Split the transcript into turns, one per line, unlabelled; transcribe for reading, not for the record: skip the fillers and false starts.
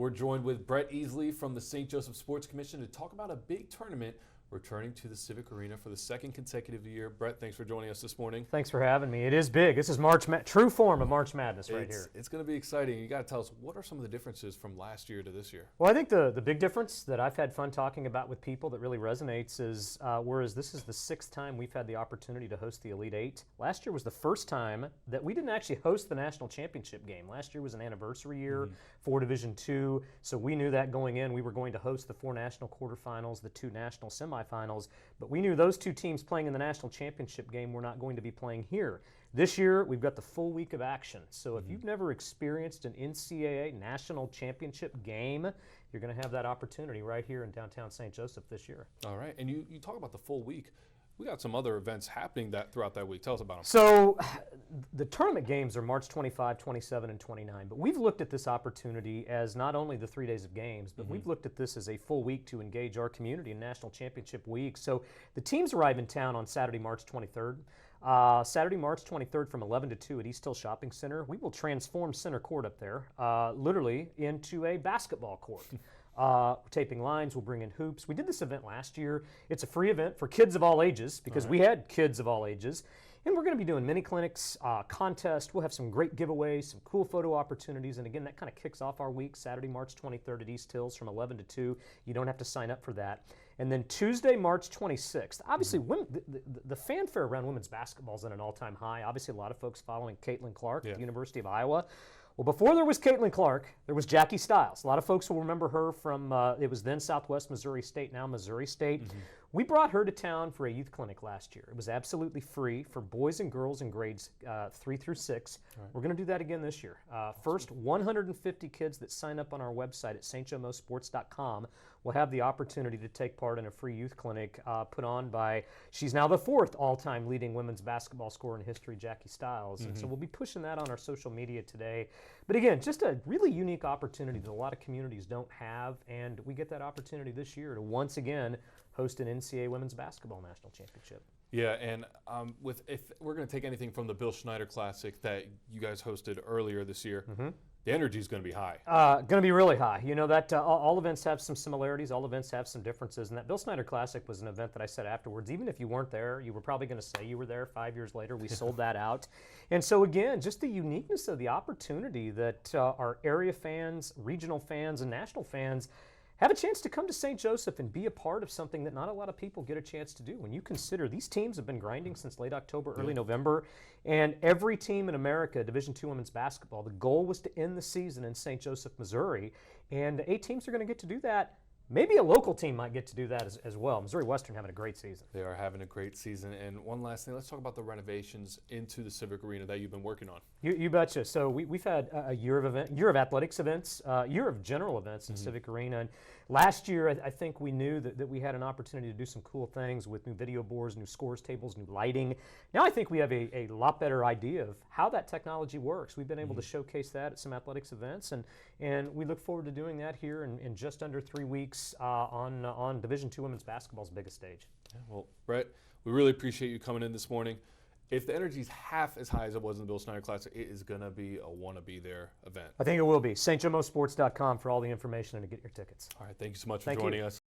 We're joined with Brett Easley from the St. Joseph Sports Commission to talk about a big tournament returning to the Civic Arena for the second consecutive year. Brett, thanks for joining us this morning.
Thanks for having me. It is big. This is true form of March Madness right here.
It's going to be exciting. You got to tell us, what are some of the differences from last year to this year?
Well, I think the big difference that I've had fun talking about with people that really resonates is whereas this is the sixth time we've had the opportunity to host the Elite Eight, last year was the first time that we didn't actually host the national championship game. Last year was an anniversary year for Division II, so we knew that going in we were going to host the 4 national quarterfinals, the 2 national semifinals, but we knew those 2 teams playing in the national championship game were not going to be playing here. This year, we've got the full week of action. So if you've never experienced an NCAA national championship game, you're going to have that opportunity right here in downtown St. Joseph this year.
All right, and you talk about the full week. We got some other events happening throughout that week. Tell us about them.
So the tournament games are March 25, 27, and 29, but we've looked at this opportunity as not only the 3 days of games, but we've looked at this as a full week to engage our community in National Championship Week. So the teams arrive in town on Saturday, March 23rd. Saturday, March 23rd from 11 to 2 at East Hill Shopping Center. We will transform center court up there literally into a basketball court. Taping lines, we'll bring in hoops. We did this event last year. It's a free event for kids of all ages because we had kids of all ages. And we're going to be doing mini clinics, contests. We'll have some great giveaways, some cool photo opportunities. And again, that kind of kicks off our week, Saturday, March 23rd at East Hills from 11 to 2. You don't have to sign up for that. And then Tuesday, March 26th. Obviously, the fanfare around women's basketball is at an all-time high. Obviously, a lot of folks following Caitlin Clark at the University of Iowa. Well, before there was Caitlin Clark, there was Jackie Stiles. A lot of folks will remember her from, it was then Southwest Missouri State, now Missouri State. We brought her to town for a youth clinic last year. It was absolutely free for boys and girls in grades 3 through 6. We're going to do that again this year. First 150 kids that sign up on our website at stjomosports.com will have the opportunity to take part in a free youth clinic put on by, she's now the 4th all-time leading women's basketball scorer in history, Jackie Stiles. And so we'll be pushing that on our social media today. But again, just a really unique opportunity that a lot of communities don't have, and we get that opportunity this year to once again host an NCAA Women's Basketball National Championship.
Yeah, and if we're going to take anything from the Bill Schneider Classic that you guys hosted earlier this year, the energy is going to be high.
Going to be really high. You know that all events have some similarities, all events have some differences, and that Bill Schneider Classic was an event that I said afterwards, even if you weren't there, you were probably going to say you were there 5 years later. We sold that out. And so again, just the uniqueness of the opportunity that our area fans, regional fans, and national fans have a chance to come to St. Joseph and be a part of something that not a lot of people get a chance to do. When you consider these teams have been grinding since late October, early November, and every team in America, Division II women's basketball, the goal was to end the season in St. Joseph, Missouri, and 8 teams are going to get to do that. Maybe a local team might get to do that as well. Missouri Western having a great season.
They are having a great season. And one last thing, let's talk about the renovations into the Civic Arena that you've been working on.
You betcha. So we've had a year of athletics events, year of general events in Civic Arena. And last year, I think we knew that we had an opportunity to do some cool things with new video boards, new scores tables, new lighting. Now I think we have a lot better idea of how that technology works. We've been able to showcase that at some athletics events, and we look forward to doing that here in just under 3 weeks on Division II women's basketball's biggest stage.
Yeah, well, Brett, we really appreciate you coming in this morning. If the energy is half as high as it was in the Bill Schneider Classic, it is going to be a wanna-be-there event.
I think it will be. stjomosports.com for all the information and to get your tickets.
All right, thank you so much for joining us.